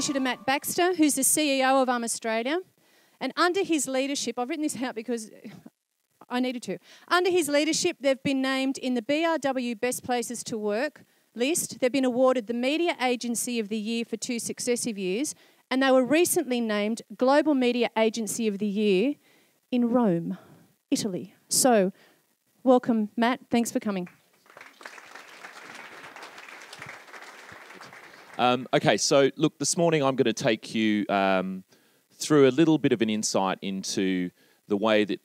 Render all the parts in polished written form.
introduce you to Matt Baxter, who's the CEO of Australia. And under his leadership, I've written this out because I needed to. Under his leadership, they've been named in the BRW Best Places to Work list. They've been awarded the Media Agency of the Year for 2 successive years. And they were recently named Global Media Agency of the Year in Rome, Italy. So, welcome, Matt. Thanks for coming. Okay, so look, this morning I'm going to take you through a little bit of an insight into the way that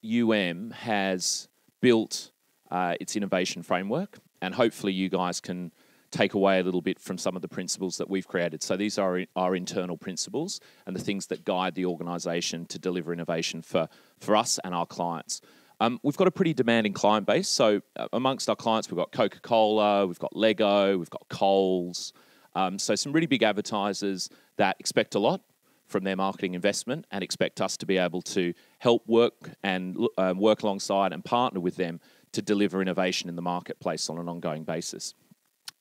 has built its innovation framework, and hopefully you guys can take away a little bit from some of the principles that we've created. So these are our internal principles and the things that guide the organisation to deliver innovation for us and our clients. We've got a pretty demanding client base. So amongst our clients, we've got Coca-Cola, we've got Lego, we've got Coles. So some really big advertisers that expect a lot from their marketing investment and expect us to be able to help work alongside and partner with them to deliver innovation in the marketplace on an ongoing basis.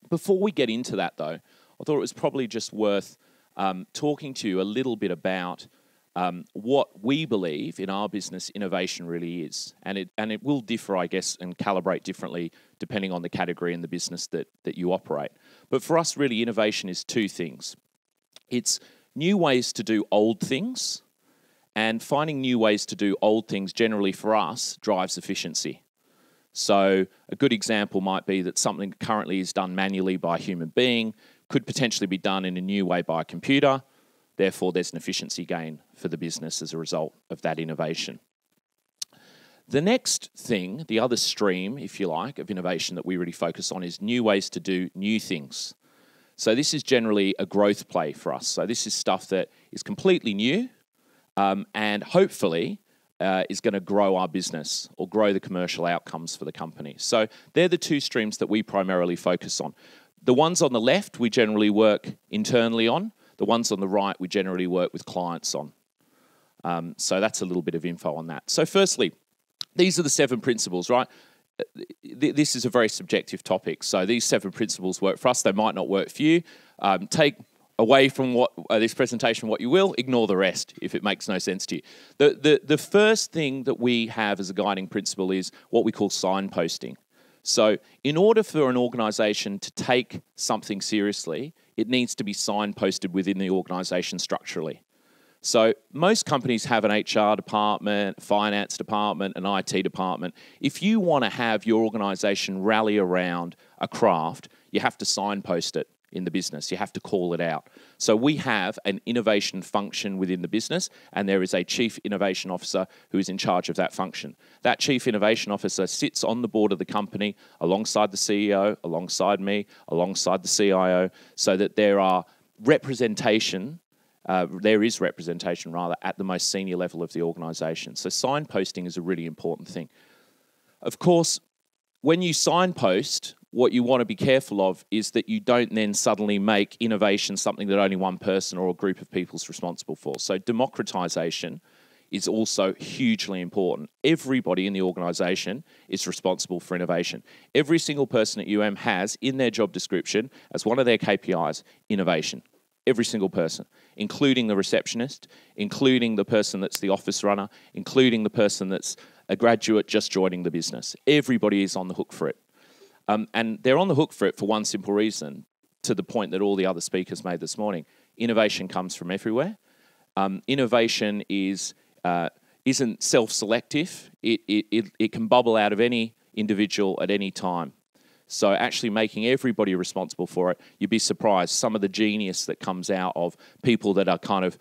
Before we get into that, though, I thought it was probably just worth talking to you a little bit about what we believe in our business innovation really is. And it will differ, I guess, and calibrate differently depending on the category and the business that you operate. But for us, really, innovation is 2 things. It's new ways to do old things, and finding new ways to do old things generally for us drives efficiency. So a good example might be that something that currently is done manually by a human being could potentially be done in a new way by a computer. Therefore, there's an efficiency gain for the business as a result of that innovation. The next thing, the other stream, if you like, of innovation that we really focus on is new ways to do new things. So this is generally a growth play for us. So this is stuff that is completely new and hopefully is going to grow our business or grow the commercial outcomes for the company. So they're the 2 streams that we primarily focus on. The ones on the left, we generally work internally on. The ones on the right, we generally work with clients on. So that's a little bit of info on that. So firstly, these are the 7 principles, right? This is a very subjective topic. So these 7 principles work for us. They might not work for you. Take away from this presentation what you will. Ignore the rest if it makes no sense to you. The first thing that we have as a guiding principle is what we call signposting. So in order for an organisation to take something seriously, it needs to be signposted within the organisation structurally. So most companies have an HR department, a finance department, an IT department. If you want to have your organisation rally around a craft, you have to signpost it in the business. You have to call it out. So we have an innovation function within the business, and there is a chief innovation officer who is in charge of that function. That chief innovation officer sits on the board of the company alongside the CEO, alongside me, alongside the CIO, so that there is representation at the most senior level of the organisation. So signposting is a really important thing. Of course, when you signpost, what you want to be careful of is that you don't then suddenly make innovation something that only one person or a group of people is responsible for. So democratisation is also hugely important. Everybody in the organisation is responsible for innovation. Every single person at has in their job description as one of their KPIs, innovation. Every single person, including the receptionist, including the person that's the office runner, including the person that's a graduate just joining the business. Everybody is on the hook for it. And they're on the hook for it for one simple reason, to the point that all the other speakers made this morning. Innovation comes from everywhere. Innovation isn't self-selective. It can bubble out of any individual at any time. So actually making everybody responsible for it, you'd be surprised some of the genius that comes out of people that are kind of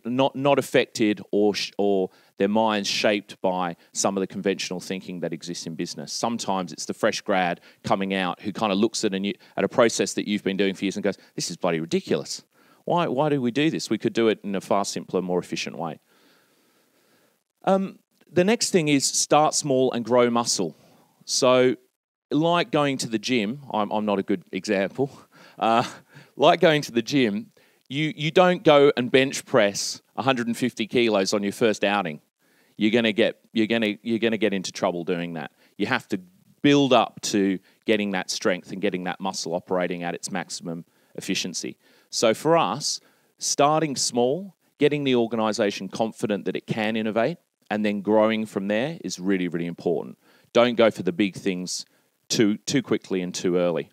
not affected or their minds shaped by some of the conventional thinking that exists in business. Sometimes it's the fresh grad coming out who kind of looks at a process that you've been doing for years and goes, this is bloody ridiculous. Why do we do this? We could do it in a far simpler, more efficient way. The next thing is start small and grow muscle. So like going to the gym, I'm not a good example. Like going to the gym, you don't go and bench press 150 kilos on your first outing. You're gonna get into trouble doing that. You have to build up to getting that strength and getting that muscle operating at its maximum efficiency. So for us, starting small, getting the organisation confident that it can innovate, and then growing from there is really, really important. Don't go for the big things too quickly and too early.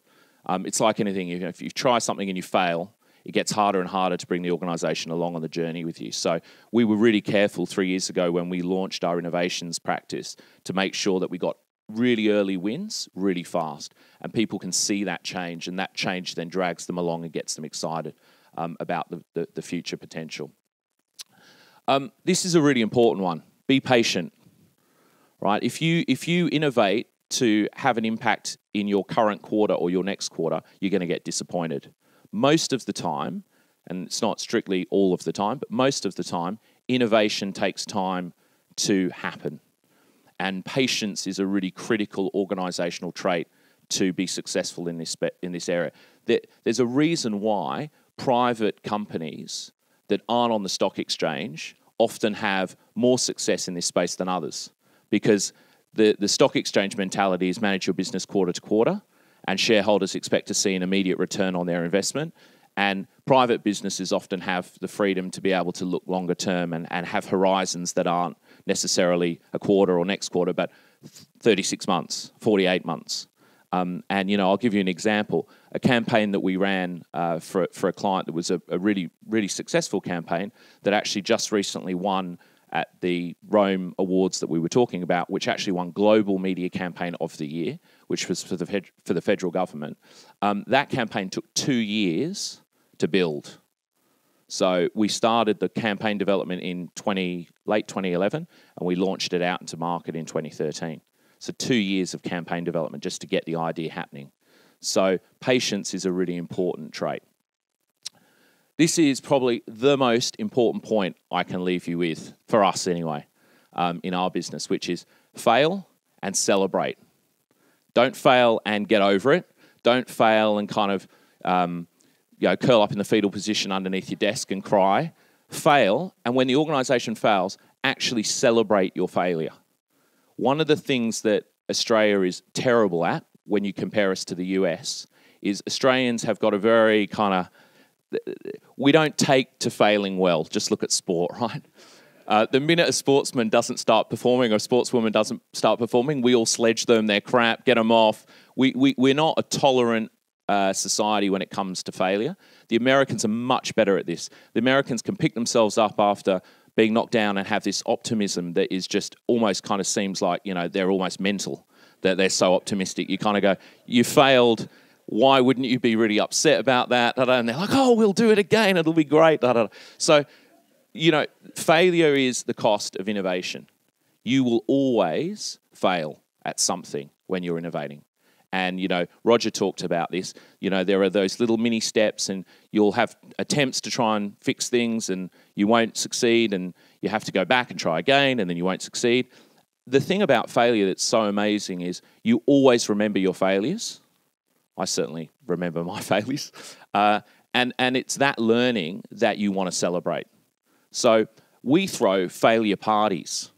It's like anything. If you try something and you fail, it gets harder and harder to bring the organisation along on the journey with you. So we were really careful 3 years ago when we launched our innovations practice to make sure that we got really early wins really fast, and people can see that change, and that change then drags them along and gets them excited about the future potential. This is a really important one. Be patient, right? If you innovate to have an impact in your current quarter or your next quarter, you're going to get disappointed. Most of the time, and it's not strictly all of the time, but most of the time, innovation takes time to happen. And patience is a really critical organisational trait to be successful in this area. There's a reason why private companies that aren't on the stock exchange often have more success in this space than others, because the stock exchange mentality is manage your business quarter to quarter, and shareholders expect to see an immediate return on their investment. And private businesses often have the freedom to be able to look longer term and have horizons that aren't necessarily a quarter or next quarter, but 36 months, 48 months. And, I'll give you an example. A campaign that we ran for a client that was a really, really successful campaign that actually just recently won at the Rome Awards that we were talking about, which actually won Global Media Campaign of the Year, which was for the federal government. That campaign took 2 years to build. So we started the campaign development in late 2011, and we launched it out into market in 2013. So 2 years of campaign development just to get the idea happening. So patience is a really important trait. This is probably the most important point I can leave you with, for us anyway, in our business, which is fail and celebrate. Don't fail and get over it. Don't fail and kind of curl up in the fetal position underneath your desk and cry. Fail, and when the organisation fails, actually celebrate your failure. One of the things that Australia is terrible at when you compare us to the US is Australians have got a very kind of, we don't take to failing well. Just look at sport, right? The minute a sportsman doesn't start performing or a sportswoman doesn't start performing, we all sledge them, they're crap, get them off. We're not a tolerant society when it comes to failure. The Americans are much better at this. The Americans can pick themselves up after being knocked down and have this optimism that is just almost kind of seems like, they're almost mental, that they're so optimistic. You kind of go, you failed, why wouldn't you be really upset about that? And they're like, oh, we'll do it again, it'll be great. So, failure is the cost of innovation. You will always fail at something when you're innovating. And, Roger talked about this. There are those little mini steps, and you'll have attempts to try and fix things, and you won't succeed, and you have to go back and try again, and then you won't succeed. The thing about failure that's so amazing is you always remember your failures. I certainly remember my failures. And it's that learning that you want to celebrate. So we throw failure parties.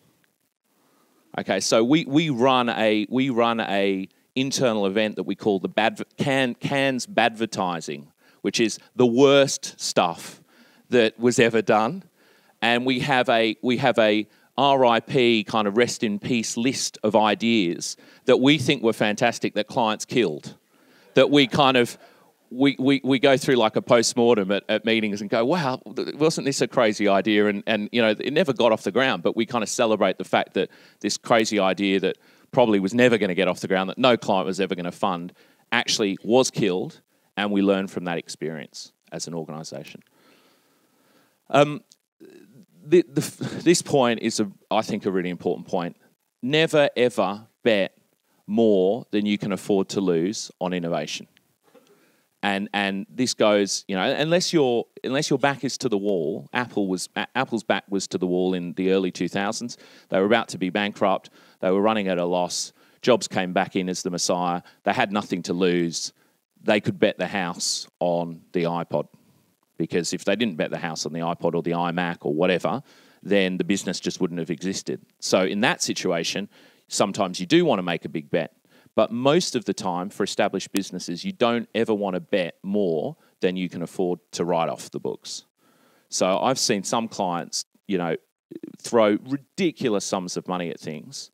Okay, so we run a internal event that we call the Cans Badvertising, which is the worst stuff that was ever done, and we have a RIP kind of rest in peace list of ideas that we think were fantastic that clients killed. That we kind of we go through like a post-mortem at meetings and go, wow, wasn't this a crazy idea? And it never got off the ground, but we kind of celebrate the fact that this crazy idea that probably was never going to get off the ground, that no client was ever going to fund, actually was killed, and we learn from that experience as an organisation. This point is, I think, a really important point. Never, ever bet more than you can afford to lose on innovation. And this goes, unless your back is to the wall. Apple's back was to the wall in the early 2000s. They were about to be bankrupt. They were running at a loss. Jobs came back in as the messiah. They had nothing to lose. They could bet the house on the iPod, because if they didn't bet the house on the iPod or the iMac or whatever, then the business just wouldn't have existed. So in that situation, sometimes you do want to make a big bet. But most of the time, for established businesses, you don't ever want to bet more than you can afford to write off the books. So I've seen some clients, throw ridiculous sums of money at things.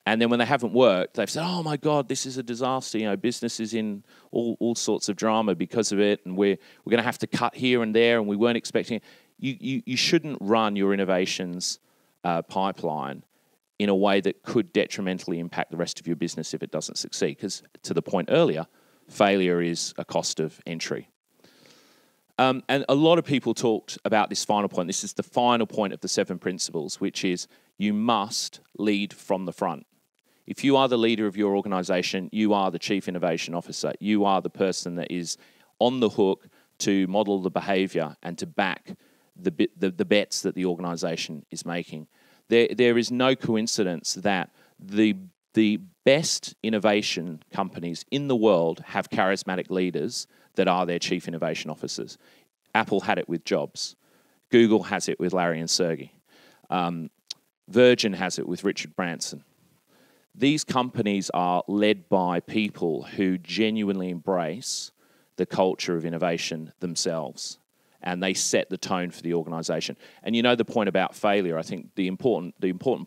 And then when they haven't worked, they've said, oh, my God, this is a disaster. Business is in all sorts of drama because of it, and we're going to have to cut here and there, and we weren't expecting it. You shouldn't run your innovations pipeline in a way that could detrimentally impact the rest of your business if it doesn't succeed. Because to the point earlier, failure is a cost of entry. And a lot of people talked about this final point. This is the final point of the 7 principles, which is you must lead from the front. If you are the leader of your organization, you are the chief innovation officer. You are the person that is on the hook to model the behavior and to back the bets that the organization is making. There is no coincidence that the best innovation companies in the world have charismatic leaders that are their chief innovation officers. Apple had it with Jobs. Google has it with Larry and Sergey. Virgin has it with Richard Branson. These companies are led by people who genuinely embrace the culture of innovation themselves, and they set the tone for the organization. And the point about failure, I think the important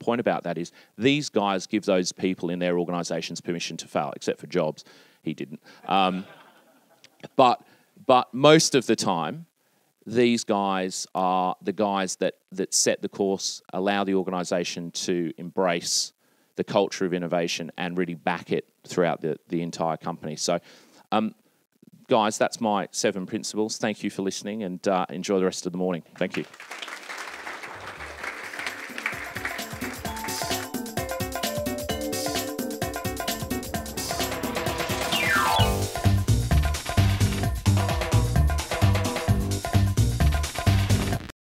point about that is these guys give those people in their organizations permission to fail, except for Jobs. He didn't. But most of the time, these guys are the guys that set the course, allow the organization to embrace the culture of innovation and really back it throughout the entire company. So, guys, that's my 7 principles. Thank you for listening, and enjoy the rest of the morning. Thank you.